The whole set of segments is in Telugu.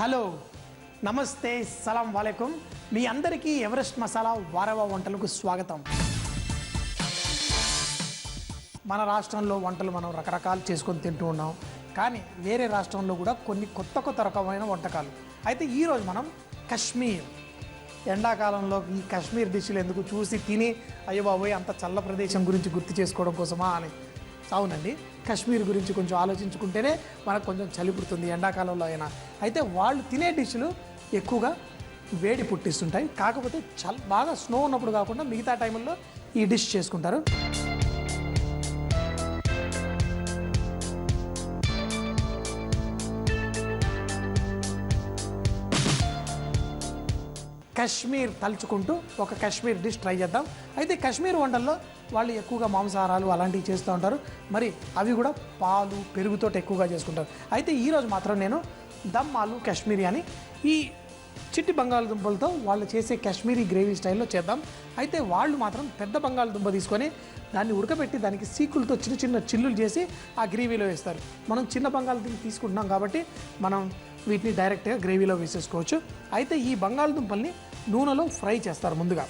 హలో నమస్తే సలాం వాలేకుం మీ అందరికీ ఎవరెస్ట్ మసాలా వారవ వంటలకు స్వాగతం. మన రాష్ట్రంలో వంటలు మనం రకరకాలు చేసుకొని తింటూ ఉన్నాం. కానీ వేరే రాష్ట్రంలో కూడా కొన్ని కొత్త రకమైన వంటకాలు. అయితే ఈరోజు మనం కాశ్మీర్ ఎండాకాలంలో ఈ కాశ్మీర్ డిష్లు ఎందుకు చూసి తిని అయ్యో బాబోయ్ అంత చల్ల ప్రదేశం గురించి గుర్తు చేసుకోవడం కోసమా అని. అవునండి, కాశ్మీర్ గురించి కొంచెం ఆలోచించుకుంటేనే మనకు కొంచెం చలి పుడుతుంది ఎండాకాలంలో అయినా. అయితే వాళ్ళు తినే డిష్లు ఎక్కువగా వేడి పుట్టిస్తుంటాయి. కాకపోతే బాగా స్నో ఉన్నప్పుడు కాకుండా మిగతా టైంలో ఈ డిష్ చేసుకుంటారు. కాశ్మీర్ తలుచుకుంటూ ఒక కాశ్మీర్ డిష్ ట్రై చేద్దాం. అయితే కాశ్మీర్ వంటల్లో వాళ్ళు ఎక్కువగా మాంసాహారాలు అలాంటివి చేస్తూ ఉంటారు. మరి అవి కూడా పాలు పెరుగుతో ఎక్కువగా చేసుకుంటారు. అయితే ఈరోజు మాత్రం నేను దమ్ ఆలు కాశ్మీరీ అని ఈ చిట్టి బంగాళదుంపలతో వాళ్ళు చేసే కాశ్మీరీ గ్రేవీ స్టైల్లో చేద్దాం. అయితే వాళ్ళు మాత్రం పెద్ద బంగాళదుంప తీసుకొని దాన్ని ఉడకబెట్టి దానికి సీకులతో చిన్న చిల్లులు చేసి ఆ గ్రేవీలో వేస్తారు. మనం చిన్న బంగాళదుంప తీసుకుంటున్నాం కాబట్టి మనం వీటిని డైరెక్ట్గా గ్రేవీలో వేసేసుకోవచ్చు. అయితే ఈ బంగాళదుంపల్ని నూనెలో ఫ్రై చేస్తారు. ముందుగా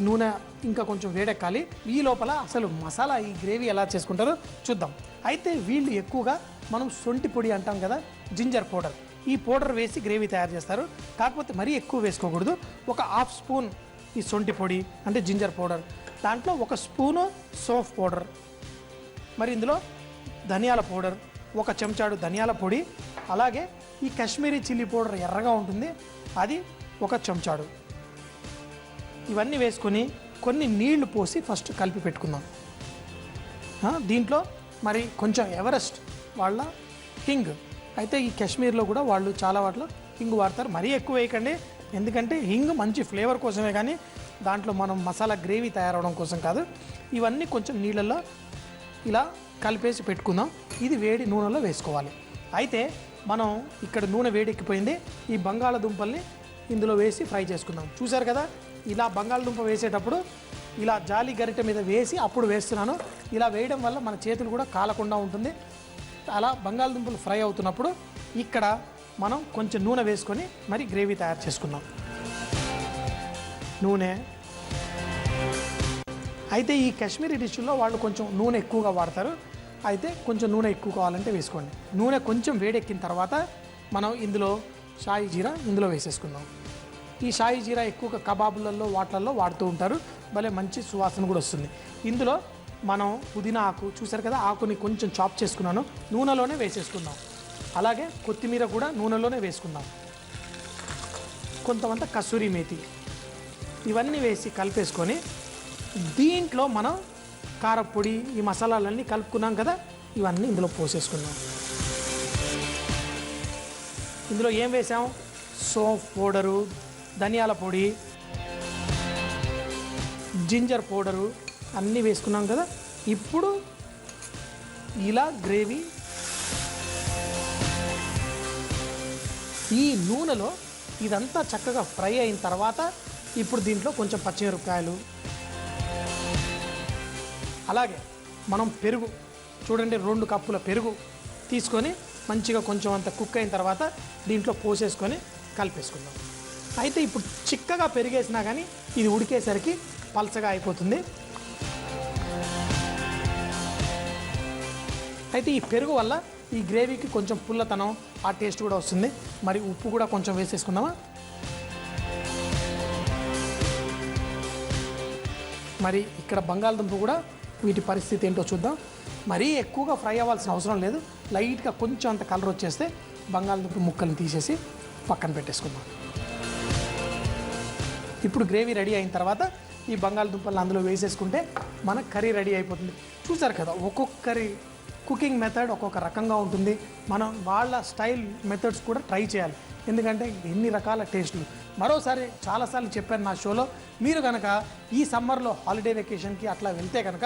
నూనె ఇంకా కొంచెం వేడెక్కాలి. ఈ లోపల అసలు మసాలా ఈ గ్రేవీ ఎలా చేసుకుంటారో చూద్దాం. అయితే వీళ్ళు ఎక్కువగా మనం సొంటి పొడి అంటాం కదా, జింజర్ పౌడర్, ఈ పౌడర్ వేసి గ్రేవీ తయారు చేస్తారు. కాకపోతే మరీ ఎక్కువ వేసుకోకూడదు. ఒక హాఫ్ స్పూన్ ఈ సొంటి పొడి అంటే జింజర్ పౌడర్, దాంట్లో ఒక స్పూను సోంఫ్ పౌడర్, మరి ఇందులో ధనియాల పౌడర్, ఒక చెంచాడు ధనియాల పొడి, అలాగే ఈ కాశ్మీరీ చిల్లీ పౌడర్ ఎర్రగా ఉంటుంది అది ఒక చెంచాడు. ఇవన్నీ వేసుకొని కొన్ని నీళ్లు పోసి ఫస్ట్ కలిపి పెట్టుకుందాం. దీంట్లో మరి కొంచెం ఎవరెస్ట్ వాళ్ళ హింగ్, అయితే ఈ కాశ్మీర్లో కూడా వాళ్ళు చాలా వాటిలో హింగ్ వాడతారు. మరీ ఎక్కువ వేయకండి, ఎందుకంటే హింగ్ మంచి ఫ్లేవర్ కోసమే కానీ దాంట్లో మనం మసాలా గ్రేవీ తయారవడం కోసం కాదు. ఇవన్నీ కొంచెం నీళ్ళల్లో ఇలా కలిపేసి పెట్టుకుందాం. ఇది వేడి నూనెలో వేసుకోవాలి. అయితే మనం ఇక్కడ నూనె వేడెక్కిపోయింది. ఈ బంగాళదుంపల్ని ఇందులో వేసి ఫ్రై చేసుకుందాం. చూసారు కదా, ఇలా బంగాళదుంప వేసేటప్పుడు ఇలా జాలి గరిటె మీద వేసి అప్పుడు వేస్తున్నాను. ఇలా వేయడం వల్ల మన చేతులు కూడా కాలకుండా ఉంటుంది. అలా బంగాళదుంపలు ఫ్రై అవుతున్నప్పుడు ఇక్కడ మనం కొంచెం నూనె వేసుకొని మరి గ్రేవీ తయారు చేసుకుందాం. నూనె అయితే ఈ కాశ్మీరీ డిష్లో వాళ్ళు కొంచెం నూనె ఎక్కువగా వాడతారు. అయితే కొంచెం నూనె ఎక్కువ కావాలంటే వేసుకోండి. నూనె కొంచెం వేడెక్కిన తర్వాత మనం ఇందులో షాయి జీరా ఇందులో వేసేసుకుందాం. ఈ షాయి జీరా ఎక్కువగా కబాబులలో వాటిలలో వాడుతూ ఉంటారు. భలే మంచి సువాసన కూడా వస్తుంది. ఇందులో మనం పుదీనా ఆకు చూసారు కదా, ఆకుని కొంచెం చాప్ చేసుకున్నాను, నూనెలోనే వేసేసుకుందాం. అలాగే కొత్తిమీర కూడా నూనెలోనే వేసుకుందాం. కొంతమంది కసూరి మేతి, ఇవన్నీ వేసి కలిపేసుకొని దీంట్లో మనం కారపొడి ఈ మసాలాలన్నీ కలుపుకున్నాం కదా, ఇవన్నీ ఇందులో పోసేసుకుందాం. ఇందులో ఏం వేసాం? సోంఫ్ పౌడరు, ధనియాల పొడి, జింజర్ పౌడరు అన్నీ వేసుకున్నాం కదా. ఇప్పుడు ఇలా గ్రేవీ ఈ నూనెలో ఇదంతా చక్కగా ఫ్రై అయిన తర్వాత ఇప్పుడు దీంట్లో కొంచెం పచ్చిమిరపకాయలు, అలాగే మనం పెరుగు చూడండి 2 కప్పుల పెరుగు తీసుకొని మంచిగా కొంచెం అంత కుక్ అయిన తర్వాత దీంట్లో పోసేసుకొని కలిపేసుకుందాం. అయితే ఇప్పుడు చిక్కగా పెరిగేసినా కానీ ఇది ఉడికేసరికి పలచగా అయిపోతుంది. అయితే ఈ పెరుగు వల్ల ఈ గ్రేవీకి కొంచెం పుల్లతనం ఆ టేస్ట్ కూడా వస్తుంది. మరి ఉప్పు కూడా కొంచెం వేసేసుకుందామా. మరి ఇక్కడ బంగాళదుంప కూడా వీటి పరిస్థితి ఏంటో చూద్దాం. మరీ ఎక్కువగా ఫ్రై అవ్వాల్సిన అవసరం లేదు. లైట్గా కొంచెం అంత కలర్ వచ్చేస్తే బంగాళదుంప ముక్కల్ని తీసేసి పక్కన పెట్టేసుకుందాం. ఇప్పుడు గ్రేవీ రెడీ అయిన తర్వాత ఈ బంగాళదుంపలను అందులో వేసేసుకుంటే మన కర్రీ రెడీ అయిపోతుంది. చూసారు కదా, ఒక్కొక్కరి కుకింగ్ మెథడ్ ఒక్కొక్క రకంగా ఉంటుంది. మనం వాళ్ళ స్టైల్ మెథడ్స్ కూడా ట్రై చేయాలి. ఎందుకంటే ఎన్ని రకాల టేస్టులు. మరోసారి చాలాసార్లు చెప్పాను నా షోలో, మీరు కనుక ఈ సమ్మర్లో హాలిడే వెకేషన్కి అట్లా వెళ్తే కనుక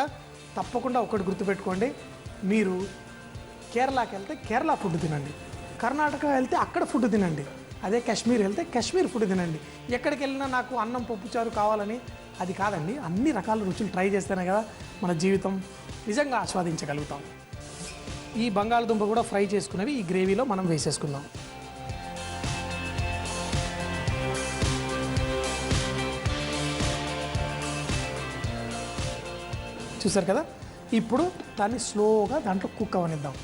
తప్పకుండా ఒకటి గుర్తుపెట్టుకోండి, మీరు కేరళకి వెళ్తే కేరళ ఫుడ్ తినండి, కర్ణాటక వెళ్తే అక్కడ ఫుడ్ తినండి, అదే కాశ్మీర్ వెళ్తే కాశ్మీర్ ఫుడ్ తినండి. ఎక్కడికి వెళ్ళినా నాకు అన్నం పప్పుచారు కావాలని అది కాదండి. అన్ని రకాల రుచులు ట్రై చేస్తేనే కదా మన జీవితం నిజంగా ఆస్వాదించగలుగుతాం. ఈ బంగాళదుంప కూడా ఫ్రై చేసుకునేవి ఈ గ్రేవీలో మనం వేసేసుకుందాం. చూసారు కదా. ఇప్పుడు దాన్ని స్లోగా దాంట్లో కుక్ అవనిద్దాం.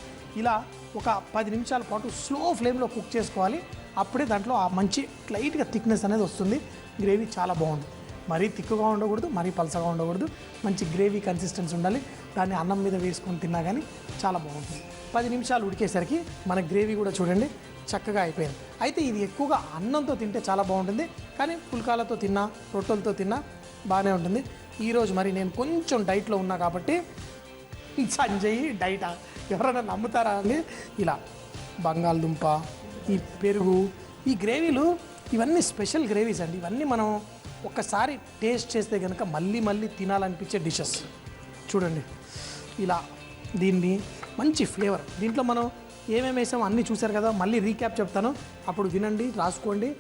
ఇలా ఒక 10 నిమిషాల పాటు స్లో ఫ్లేమ్లో కుక్ చేసుకోవాలి. అప్పుడే దాంట్లో ఆ మంచి లైట్గా థిక్నెస్ అనేది వస్తుంది. గ్రేవీ చాలా బాగుంది. మరీ తిక్కుగా ఉండకూడదు, మరీ పలసగా ఉండకూడదు. మంచి గ్రేవీ కన్సిస్టెన్సీ ఉండాలి. దాన్ని అన్నం మీద వేసుకొని తిన్నా కానీ చాలా బాగుంటుంది. 10 నిమిషాలు ఉడికేసరికి మన గ్రేవీ కూడా చూడండి చక్కగా అయిపోయింది. అయితే ఇది ఎక్కువగా అన్నంతో తింటే చాలా బాగుంటుంది, కానీ పుల్కాలతో తిన్నా, రొట్టెలతో తిన్నా బాగానే ఉంటుంది. ఈరోజు మరి నేను కొంచెం డైట్లో ఉన్నా కాబట్టి సంజయ్ డైటా ఎవరైనా నమ్ముతారా అని ఇలా బంగాళదుంప, ఈ పెరుగు, ఈ గ్రేవీలు ఇవన్నీ స్పెషల్ గ్రేవీస్ అండి. ఇవన్నీ మనం ఒక్కసారి టేస్ట్ చేస్తే కనుక మళ్ళీ మళ్ళీ తినాలనిపించే డిషెస్. చూడండి ఇలా దీన్ని మంచి ఫ్లేవర్. దీంట్లో మనం ఏమేమి వేసామో అన్నీ చూసారు కదా. మళ్ళీ రీక్యాప్ చెప్తాను, అప్పుడు వినండి, రాసుకోండి.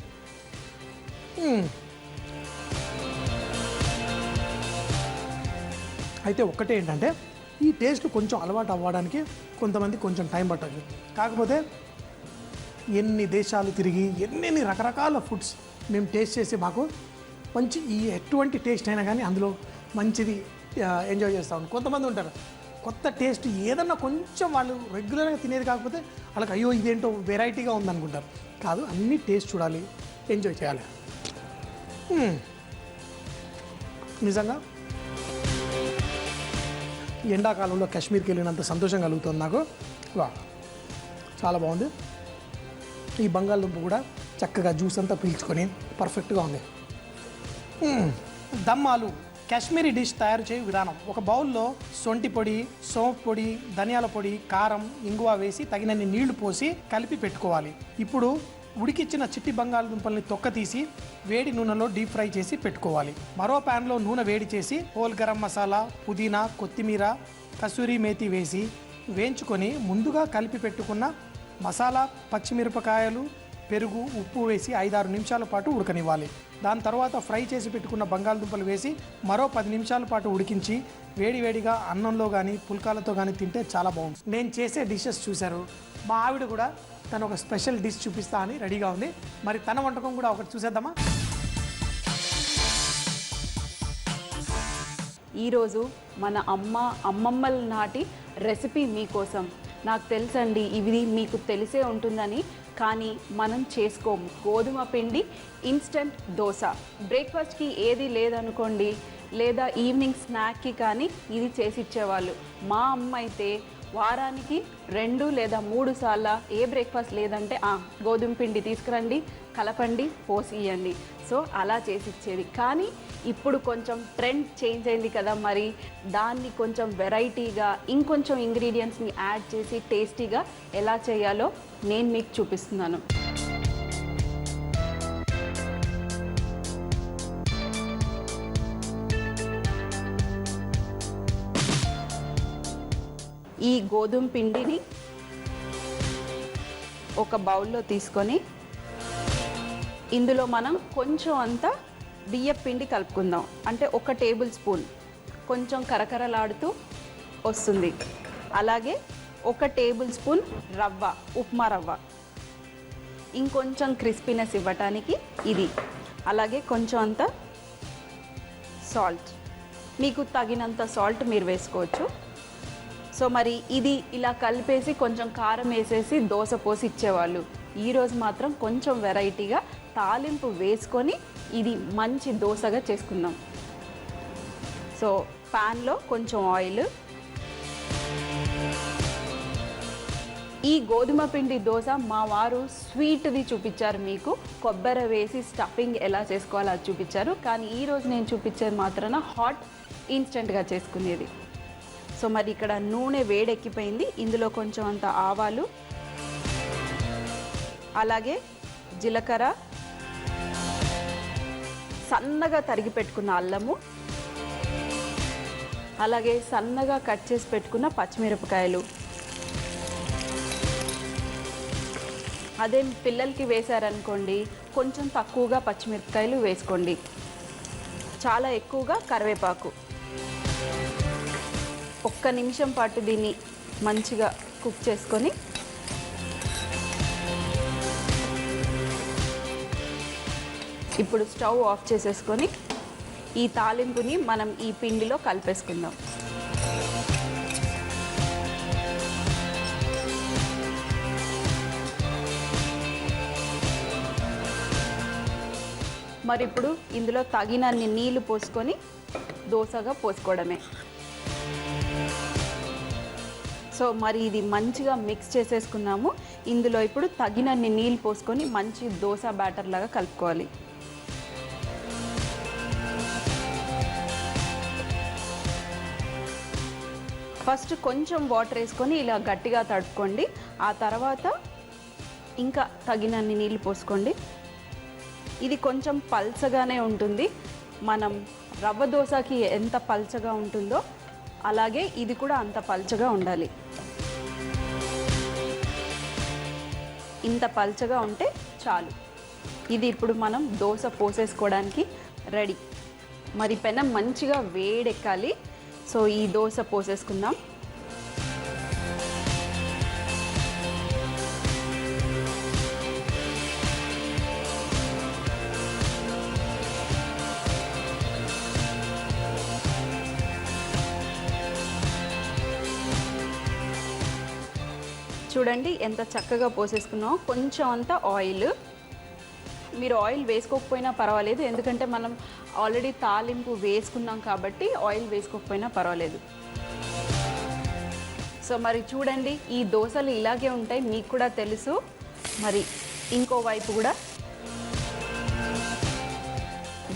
అయితే ఒక్కటే ఏంటంటే ఈ టేస్ట్ కొంచెం అలవాటు అవ్వడానికి కొంతమంది కొంచెం టైం పట్టచ్చు. కాకపోతే ఎన్ని దేశాలు తిరిగి ఎన్ని రకరకాల ఫుడ్స్ మేము టేస్ట్ చేసి మాకు మంచి ఈ ఎటువంటి టేస్ట్ అయినా కానీ అందులో మంచిది ఎంజాయ్ చేస్తూ ఉంటాం. కొంతమంది ఉంటారు కొత్త టేస్ట్ ఏదన్నా కొంచెం వాళ్ళు రెగ్యులర్గా తినేది కాకపోతే వాళ్ళకి అయ్యో ఇదేంటో వెరైటీగా ఉందనుకుంటారు. కాదు, అన్ని టేస్ట్ చూడాలి, ఎంజాయ్ చేయాలి. నిజంగా ఎండాకాలంలో కాశ్మీర్కి వెళ్ళినంత సంతోషం కలుగుతుంది నాకు. చాలా బాగుంది. ఈ బంగాళదుంప కూడా చక్కగా జ్యూస్ అంతా పీల్చుకొని పర్ఫెక్ట్గా ఉంది. దమ్ ఆలు కాశ్మీరీ డిష్ తయారు చేయు విధానం. ఒక బౌల్లో సొంటి పొడి, సోంపు పొడి, ధనియాల పొడి, కారం, ఇంగువ వేసి తగినన్ని నీళ్లు పోసి కలిపి పెట్టుకోవాలి. ఇప్పుడు ఉడికిచ్చిన చిట్టి బంగాళదుంపల్ని తొక్క తీసి వేడి నూనెలో డీప్ ఫ్రై చేసి పెట్టుకోవాలి. మరో ప్యాన్లో నూనె వేడి చేసి హోల్ గరం మసాలా, పుదీనా, కొత్తిమీర, కసూరి మేతి వేసి వేయించుకొని ముందుగా కలిపి పెట్టుకున్న మసాలా, పచ్చిమిరపకాయలు, పెరుగు, ఉప్పు వేసి 5-6 నిమిషాల పాటు ఉడకనివ్వాలి. దాని తర్వాత ఫ్రై చేసి పెట్టుకున్న బంగాళదుంపలు వేసి మరో 10 నిమిషాల పాటు ఉడికించి వేడివేడిగా అన్నంలో కానీ పుల్కాలతో కానీ తింటే చాలా బాగుంటుంది. నేను చేసే డిషెస్ చూశారు. మా ఆవిడ కూడా తను ఒక స్పెషల్ డిష్ చూపిస్తా అని రెడీగా ఉంది. మరి తన వంటకం కూడా ఒకటి చూసేద్దామా? ఈరోజు మన అమ్మమ్మల నాటి రెసిపీ మీకోసం. నాకు తెలుసండి ఇది మీకు తెలిసే ఉంటుందని, కానీ మనం చేసుకోము. గోధుమ పిండి ఇన్స్టెంట్ దోశ. బ్రేక్ఫాస్ట్కి ఏది లేదనుకోండి, లేదా ఈవినింగ్ స్నాక్కి కానీ ఇది చేసి ఇచ్చేవాళ్ళు. మా అమ్మ అయితే వారానికి 2 లేదా 3 సార్లు ఏ బ్రేక్ఫాస్ట్ లేదంటే గోధుమ పిండి తీసుకురండి, కలపండి, పోసి ఇవ్వండి. సో అలా చేసి ఇచ్చేది. కానీ ఇప్పుడు కొంచెం ట్రెండ్ చేంజ్ అయింది కదా, మరి దాన్ని కొంచెం వెరైటీగా ఇంకొంచెం ఇంగ్రీడియంట్స్ని యాడ్ చేసి టేస్టీగా ఎలా చేయాలో నేను మీకు చూపిస్తున్నాను. ఈ గోధుమ పిండిని ఒక బౌల్లో తీసుకొని ఇందులో మనం కొంచెం అంత బియ్యం పిండి కలుపుకుందాం. అంటే 1 టేబుల్ స్పూన్, కొంచెం కరకరలాడుతూ వస్తుంది. అలాగే 1 టేబుల్ స్పూన్ రవ్వ, ఉప్మా రవ్వ, ఇంకొంచెం క్రిస్పీనెస్ ఇవ్వటానికి ఇది. అలాగే కొంచెం అంత సాల్ట్, మీకు తగినంత సాల్ట్ మీరు వేసుకోవచ్చు. సో మరి ఇది ఇలా కలిపేసి కొంచెం కారం వేసేసి దోశ పోసి ఇచ్చేవాళ్ళు. ఈరోజు మాత్రం కొంచెం వెరైటీగా తాలింపు వేసుకొని ఇది మంచి దోశగా చేసుకుందాం. సో ప్యాన్లో కొంచెం ఆయిల్. ఈ గోధుమ పిండి దోశ మా వారు స్వీట్ది చూపించారు, మీకు కొబ్బరి వేసి స్టఫింగ్ ఎలా చేసుకోవాలో అది చూపించారు. కానీ ఈరోజు నేను చూపించేది మాత్రాన హాట్ ఇన్స్టెంట్గా చేసుకునేది. సో మరి ఇక్కడ నూనె వేడెక్కిపోయింది. ఇందులో కొంచెం అంత ఆవాలు, అలాగే జీలకర్ర, సన్నగా తరిగి పెట్టుకున్న అల్లము, అలాగే సన్నగా కట్ చేసి పెట్టుకున్న పచ్చిమిరపకాయలు. అదే పిల్లలకి వేశారనుకోండి కొంచెం తక్కువగా పచ్చిమిరపకాయలు వేసుకోండి. చాలా ఎక్కువగా కరివేపాకు. 1 నిమిషం పాటు దీన్ని మంచిగా కుక్ చేసుకొని ఇప్పుడు స్టవ్ ఆఫ్ చేసేసుకొని ఈ తాలింపుని మనం ఈ పిండిలో కలిపేసుకుందాం. మరి ఇప్పుడు ఇందులో తగినన్ని నీళ్లు పోసుకొని దోసగా పోసుకోవడమే. సో మరి ఇది మంచిగా మిక్స్ చేసేసుకున్నాము. ఇందులో ఇప్పుడు తగినన్ని నీళ్ళు పోసుకొని మంచి దోస బ్యాటర్ లాగా కలుపుకోవాలి. ఫస్ట్ కొంచెం వాటర్ వేసుకొని ఇలా గట్టిగా తడుపుకోండి. ఆ తర్వాత ఇంకా తగినన్ని నీళ్ళు పోసుకోండి. ఇది కొంచెం పల్చగానే ఉంటుంది. మనం రవ్వ దోశకి ఎంత పల్చగా ఉంటుందో అలాగే ఇది కూడా అంత పల్చగా ఉండాలి. ఇంత పల్చగా ఉంటే చాలు. ఇది ఇప్పుడు మనం దోశ పోసేసుకోవడానికి రెడీ. మరి పెనం మంచిగా వేడెక్కాలి. సో ఈ దోశ పోసేసుకుందాం. చూడండి ఎంత చక్కగా పోసేసుకున్నాం. కొంచెం అంత ఆయిల్, మీరు ఆయిల్ వేసుకోకపోయినా పర్వాలేదు, ఎందుకంటే మనం ఆల్రెడీ తాలింపు వేసుకున్నాం కాబట్టి ఆయిల్ వేసుకోకపోయినా పర్వాలేదు. సో మరి చూడండి ఈ దోశలు ఇలాగే ఉంటాయి, మీకు కూడా తెలుసు. మరి ఇంకో వైపు కూడా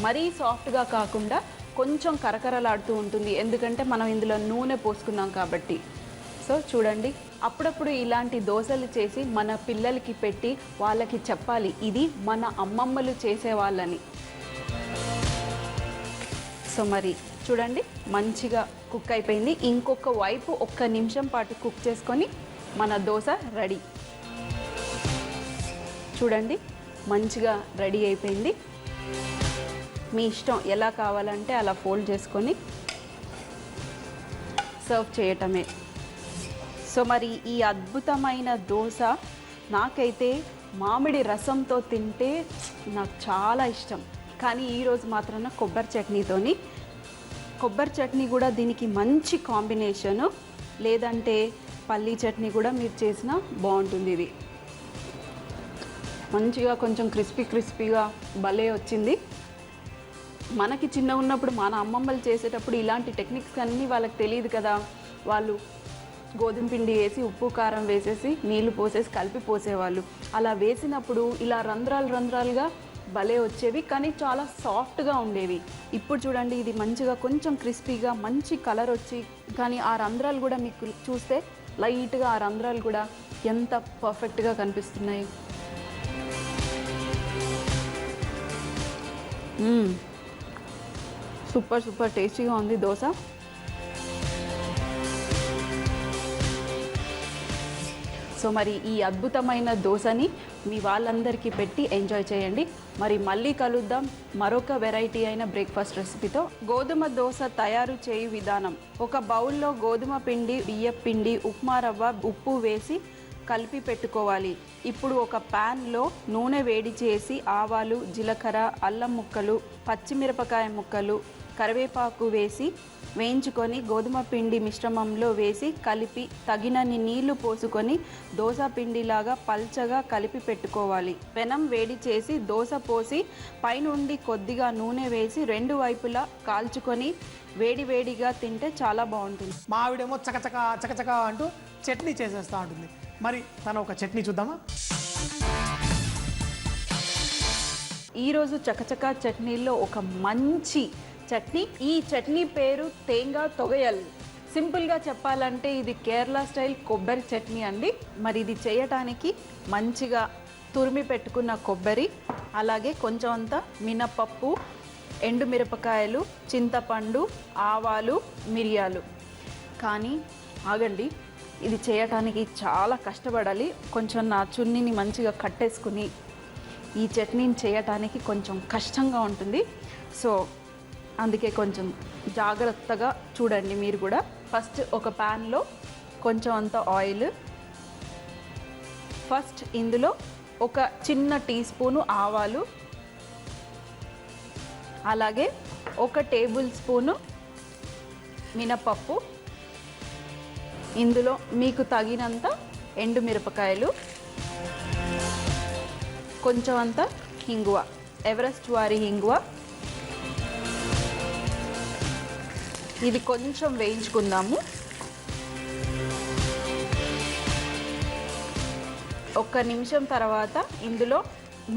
మరీ సాఫ్ట్గా కాకుండా కొంచెం కరకరలాడుతూ ఉంటుంది, ఎందుకంటే మనం ఇందులో నూనె పోసుకున్నాం కాబట్టి. సో చూడండి, అప్పుడప్పుడు ఇలాంటి దోశలు చేసి మన పిల్లలకి పెట్టి వాళ్ళకి చెప్పాలి ఇది మన అమ్మమ్మలు చేసేవాళ్ళని. సో మరి చూడండి మంచిగా కుక్ అయిపోయింది. ఇంకొక వైపు 1 నిమిషం పాటు కుక్ చేసుకొని మన దోశ రెడీ. చూడండి మంచిగా రెడీ అయిపోయింది. మీ ఇష్టం, ఎలా కావాలంటే అలా ఫోల్డ్ చేసుకొని సర్వ్ చేయటమే. సో మరి ఈ అద్భుతమైన దోశ నాకైతే మామిడి రసంతో తింటే నాకు చాలా ఇష్టం. కానీ ఈరోజు మాత్రాన కొబ్బరి చట్నీతోని, కొబ్బరి చట్నీ కూడా దీనికి మంచి కాంబినేషను. లేదంటే పల్లీ చట్నీ కూడా మీరు చేసినా బాగుంటుంది. ఇది మంచిగా కొంచెం క్రిస్పీగా భలే వచ్చింది. మనకి చిన్నగా ఉన్నప్పుడు మన అమ్మమ్మలు చేసేటప్పుడు ఇలాంటి టెక్నిక్స్ అన్నీ వాళ్ళకి తెలియదు కదా. వాళ్ళు గోధుమ పిండి వేసి ఉప్పు కారం వేసేసి నీళ్లు పోసేసి కలిపి పోసేవాళ్ళు. అలా వేసినప్పుడు ఇలా రంధ్రాలుగా భలే వచ్చేవి, కానీ చాలా సాఫ్ట్గా ఉండేవి. ఇప్పుడు చూడండి ఇది మంచిగా కొంచెం క్రిస్పీగా మంచి కలర్ వచ్చి, కానీ ఆ రంధ్రాలు కూడా మీకు చూస్తే లైట్గా ఆ రంధ్రాలు కూడా ఎంత పర్ఫెక్ట్గా కనిపిస్తున్నాయి. సూపర్ టేస్టీగా ఉంది దోశ. సో మరి ఈ అద్భుతమైన దోశని మీ వాళ్ళందరికీ పెట్టి ఎంజాయ్ చేయండి. మరి మళ్ళీ కలుద్దాం మరొక వెరైటీ అయిన బ్రేక్ఫాస్ట్ రెసిపీతో. గోధుమ దోశ తయారు చేయు విధానం: ఒక బౌల్లో గోధుమ పిండి, బియ్యం పిండి, ఉప్మా రవ్వ, ఉప్పు వేసి కలిపి పెట్టుకోవాలి. ఇప్పుడు ఒక ప్యాన్లో నూనె వేడి చేసి ఆవాలు, జీలకర్ర, అల్లం ముక్కలు, పచ్చిమిరపకాయ ముక్కలు, కరివేపాకు వేసి వేయించుకొని గోధుమ పిండి మిశ్రమంలో వేసి కలిపి తగినన్ని నీళ్లు పోసుకొని దోశ పిండిలాగా పల్చగా కలిపి పెట్టుకోవాలి. పెనం వేడి చేసి దోశ పోసి పైనుండి కొద్దిగా నూనె వేసి 2 వైపులా కాల్చుకొని వేడిగా తింటే చాలా బాగుంటుంది. మా ఆవిడేమో చకచక అంటూ చట్నీ చేసేస్తూ ఉంటుంది. మరి తను ఒక చట్నీ చూద్దామా? ఈరోజు చకచక చట్నీల్లో ఒక మంచి చట్నీ. ఈ చట్నీ పేరు తేంగా తొగయల్. సింపుల్గా చెప్పాలంటే ఇది కేరళ స్టైల్ కొబ్బరి చట్నీ అండి. మరి ఇది చేయటానికి మంచిగా తురిమి పెట్టుకున్న కొబ్బరి, అలాగే కొంచెం అంత మినపప్పు, ఎండుమిరపకాయలు, చింతపండు, ఆవాలు, మిరియాలు. కానీ ఆగండి, ఇది చేయటానికి చాలా కష్టపడాలి. కొంచెం నా చున్నీని మంచిగా కట్టేసుకుని ఈ చట్నీని చేయటానికి కొంచెం కష్టంగా ఉంటుంది. సో అందుకే కొంచెం జాగ్రత్తగా చూడండి మీరు కూడా. ఫస్ట్ ఒక ప్యాన్లో కొంచెం అంత ఆయిల్, ఫస్ట్ ఇందులో ఒక చిన్న టీ స్పూను ఆవాలు, అలాగే 1 టేబుల్ స్పూను మినపప్పు, ఇందులో మీకు తగినంత ఎండుమిరపకాయలు, కొంచెం అంత ఇంగువ. ఎవరెస్ట్ వారి ఇంగువ. ఇది కొంచెం వేయించుకుందాము. ఒక్క నిమిషం తర్వాత ఇందులో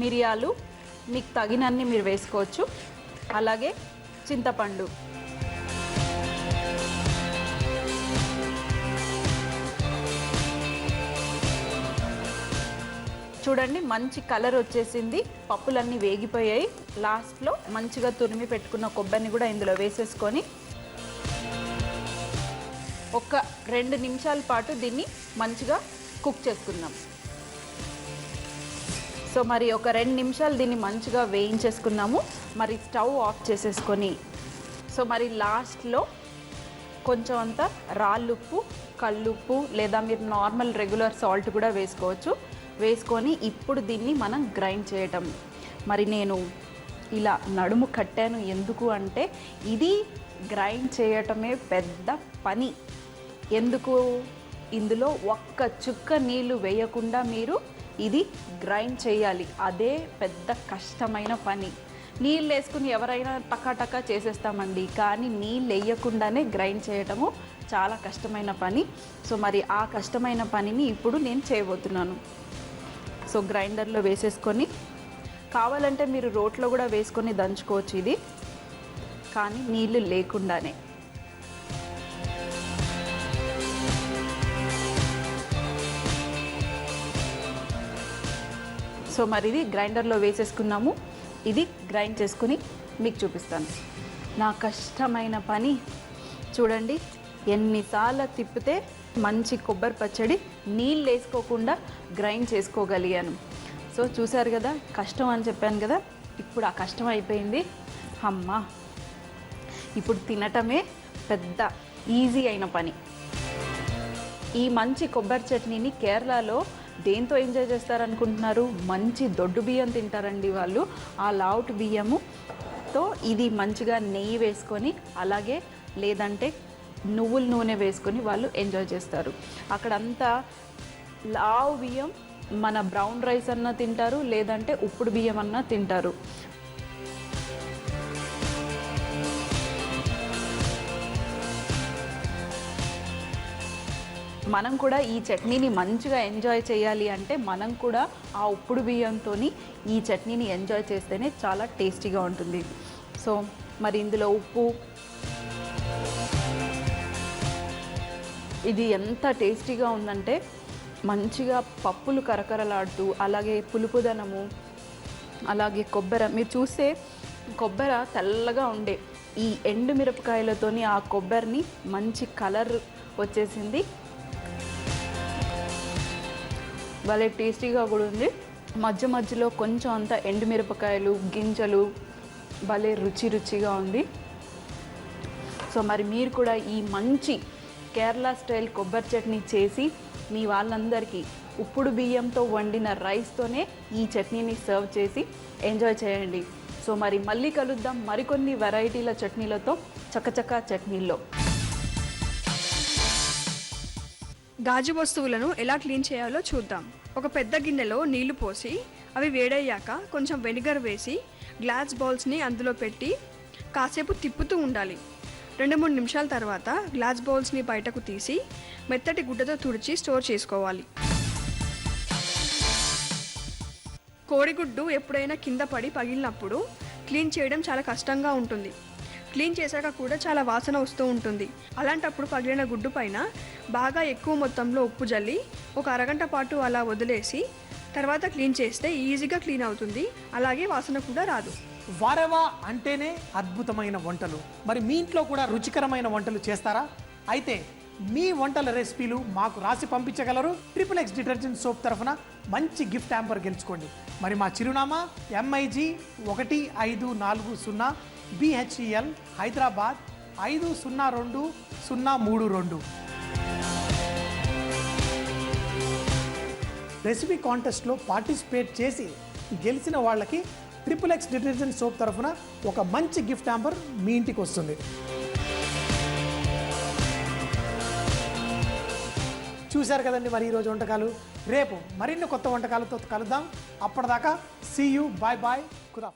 మిరియాలు మీకు తగినన్ని మీరు వేసుకోవచ్చు, అలాగే చింతపండు. చూడండి మంచి కలర్ వచ్చేసింది, పప్పులన్నీ వేగిపోయాయి. లాస్ట్లో మంచిగా తురిమి పెట్టుకున్న కొబ్బరిని కూడా ఇందులో వేసేసుకొని ఒక 2 నిమిషాల పాటు దీన్ని మంచిగా కుక్ చేసుకుందాం. సో మరి ఒక 2 నిమిషాలు దీన్ని మంచిగా వేయించేసుకున్నాము. మరి స్టవ్ ఆఫ్ చేసేసుకొని సో మరి లాస్ట్లో కొంచెం అంత రాళ్ళుప్పు, కల్లుప్పు లేదా మీరు నార్మల్ రెగ్యులర్ సాల్ట్ కూడా వేసుకోవచ్చు. వేసుకొని ఇప్పుడు దీన్ని మనం గ్రైండ్ చేయటం. మరి నేను ఇలా నడుము కట్టాను ఎందుకు అంటే ఇది గ్రైండ్ చేయటమే పెద్ద పని. ఎందుకు? ఇందులో ఒక్క చుక్క నీళ్లు వేయకుండా మీరు ఇది గ్రైండ్ చేయాలి. అదే పెద్ద కష్టమైన పని. నీళ్ళు వేసుకుని ఎవరైనా టకా చేసేస్తామండి, కానీ నీళ్ళు వేయకుండానే గ్రైండ్ చేయటము చాలా కష్టమైన పని. సో మరి ఆ కష్టమైన పనిని ఇప్పుడు నేను చేయబోతున్నాను. సో గ్రైండర్లో వేసేసుకొని, కావాలంటే మీరు రోట్లో కూడా వేసుకొని దంచుకోవచ్చు ఇది, కానీ నీళ్ళు లేకుండానే. సో మరి ఇది గ్రైండర్లో వేసేసుకున్నాము. ఇది గ్రైండ్ చేసుకుని మీకు చూపిస్తాను. నా కష్టమైన పని చూడండి, ఎన్నిసార్లు తిప్పితే మంచి కొబ్బరి పచ్చడి నీళ్ళు వేసుకోకుండా గ్రైండ్ చేసుకోగలిగాను. సో చూశారు కదా, కష్టం అని చెప్పాను కదా, ఇప్పుడు ఆ కష్టం అయిపోయింది. అమ్మా, ఇప్పుడు తినటమే పెద్ద ఈజీ అయిన పని. ఈ మంచి కొబ్బరి చట్నీని కేరళలో దేంతో ఎంజాయ్ చేస్తారనుకుంటున్నారు? మంచి దొడ్డు బియ్యం తింటారండి వాళ్ళు. ఆ లావుట్ బియ్యముతో ఇది మంచిగా నెయ్యి వేసుకొని, అలాగే లేదంటే నువ్వుల నూనె వేసుకొని వాళ్ళు ఎంజాయ్ చేస్తారు. అక్కడంతా లావు బియ్యం, మన బ్రౌన్ రైస్ అన్నా తింటారు, లేదంటే ఉప్పుడు బియ్యం అన్నా తింటారు. మనం కూడా ఈ చట్నీని మంచిగా ఎంజాయ్ చేయాలి అంటే మనం కూడా ఆ ఉప్పుడు బియ్యంతో ఈ చట్నీని ఎంజాయ్ చేస్తేనే చాలా టేస్టీగా ఉంటుంది. సో మరి ఇందులో ఉప్పు, ఇది ఎంత టేస్టీగా ఉందంటే మంచిగా పప్పులు కరకరలాడుతూ, అలాగే పులుపుదనము, అలాగే కొబ్బరి. మీరు చూస్తే కొబ్బరి తెల్లగా ఉండే ఈ ఎండు మిరపకాయలతోని ఆ కొబ్బరిని మంచి కలర్ వచ్చేసింది. భలే టేస్టీగా కూడా ఉంది. మధ్య మధ్యలో కొంచెం అంత ఎండుమిరపకాయలు గింజలు, భలే రుచిగా ఉంది. సో మరి మీరు కూడా ఈ మంచి కేరళ స్టైల్ కొబ్బరి చట్నీ చేసి మీ వాళ్ళందరికీ ఉప్పుడు బియ్యంతో వండిన రైస్తోనే ఈ చట్నీని సర్వ్ చేసి ఎంజాయ్ చేయండి. సో మరి మళ్ళీ కలుద్దాం మరికొన్ని వెరైటీల చట్నీలతో, చకచకా చట్నీల్లో. గాజు వస్తువులను ఎలా క్లీన్ చేయాలో చూద్దాం. ఒక పెద్ద గిన్నెలో నీళ్లు పోసి అవి వేడయ్యాక కొంచెం వెనిగర్ వేసి గ్లాస్ బౌల్స్ని అందులో పెట్టి కాసేపు తిప్పుతూ ఉండాలి. 2-3 నిమిషాల తర్వాత గ్లాస్ బౌల్స్ని బయటకు తీసి మెత్తటి గుడ్డతో తుడిచి స్టోర్ చేసుకోవాలి. కోడిగుడ్డు ఎప్పుడైనా కింద పడి పగిలినప్పుడు క్లీన్ చేయడం చాలా కష్టంగా ఉంటుంది. క్లీన్ చేశాక కూడా చాలా వాసన వస్తూ ఉంటుంది. అలాంటప్పుడు పగిలిన గుడ్డు పైన బాగా ఎక్కువ మొత్తంలో ఉప్పు జల్లి ఒక అరగంట పాటు అలా వదిలేసి తర్వాత క్లీన్ చేస్తే ఈజీగా క్లీన్ అవుతుంది. అలాగే వాసన కూడా రాదు. వారెవా అంటేనే అద్భుతమైన వంటలు. మరి మీ ఇంట్లో కూడా రుచికరమైన వంటలు చేస్తారా? అయితే మీ వంటల రెసిపీలు మాకు రాసి పంపించగలరు. XXX డిటర్జెంట్ సోప్ తరఫున మంచి గిఫ్ట్ హ్యాంపర్ గెలుచుకోండి. మరి మా చిరునామా MIG 1540 BHEL హైదరాబాద్ 502032. రెసిపీ కాంటెస్ట్లో పార్టిసిపేట్ చేసి గెలిచిన వాళ్ళకి XXX డిటర్జెంట్ సోప్ తరఫున ఒక మంచి గిఫ్ట్ హ్యాంపర్ మీ ఇంటికి వస్తుంది. చూశారు కదండి మరి ఈరోజు వంటకాలు. రేపు మరిన్ని కొత్త వంటకాలతో కలుద్దాం. అప్పటిదాకా see you, bye bye, Khuda.